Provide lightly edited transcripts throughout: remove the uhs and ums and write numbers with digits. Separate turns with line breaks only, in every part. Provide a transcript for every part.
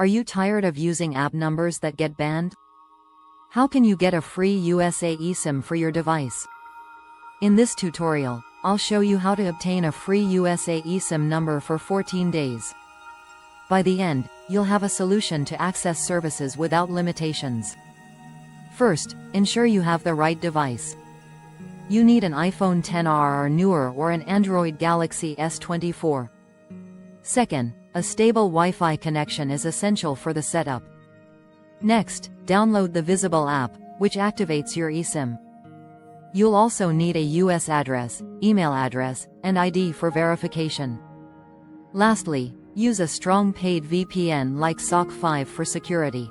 Are you tired of using app numbers that get banned? How can you get a free USA eSIM for your device? In this tutorial, I'll show you how to obtain a free USA eSIM number for 14 days. By the end, you'll have a solution to access services without limitations. First, ensure you have the right device. You need an iPhone XR or newer or an Android Galaxy S24. Second, a stable Wi-Fi connection is essential for the setup. Next, download the Visible app, which activates your eSIM. You'll also need a US address, email address, and ID for verification. Lastly, use a strong paid VPN like SOC 5 for security.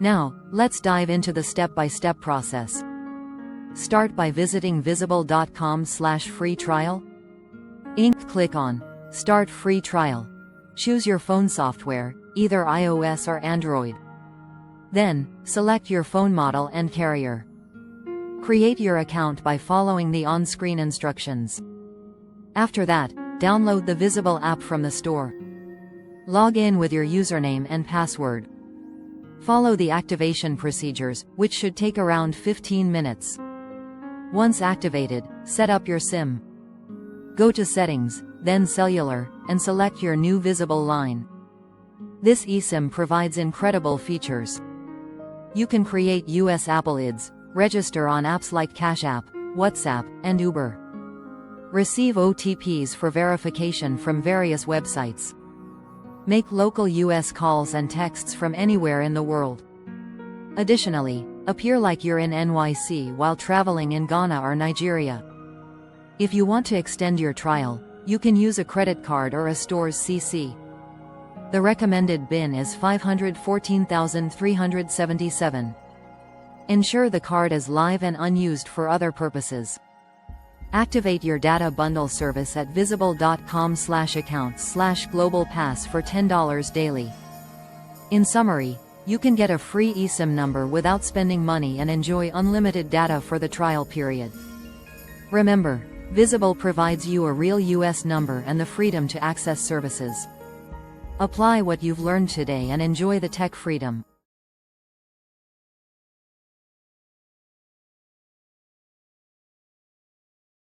Now, let's dive into the step-by-step process. Start by visiting visible.com/free trial. Click on Start Free Trial. Choose your phone software, either iOS or Android. Then, select your phone model and carrier. Create your account by following the on-screen instructions. After that, download the Visible app from the store. Log in with your username and password. Follow the activation procedures, which should take around 15 minutes. Once activated, set up your SIM. Go to Settings, then Cellular, and select your new Visible line. This eSIM provides incredible features. You can create US Apple IDs, register on apps like Cash App, WhatsApp, and Uber. Receive OTPs for verification from various websites. Make local US calls and texts from anywhere in the world. Additionally, appear like you're in NYC while traveling in Ghana or Nigeria. If you want to extend your trial, you can use a credit card or a store's CC. The recommended BIN is 514,377. Ensure the card is live and unused for other purposes. Activate your data bundle service at visible.com/account/globalpass for $10 daily. In summary, you can get a free eSIM number without spending money and enjoy unlimited data for the trial period. Remember, Visible provides you a real US number and the freedom to access services. Apply what you've learned today and enjoy the tech freedom.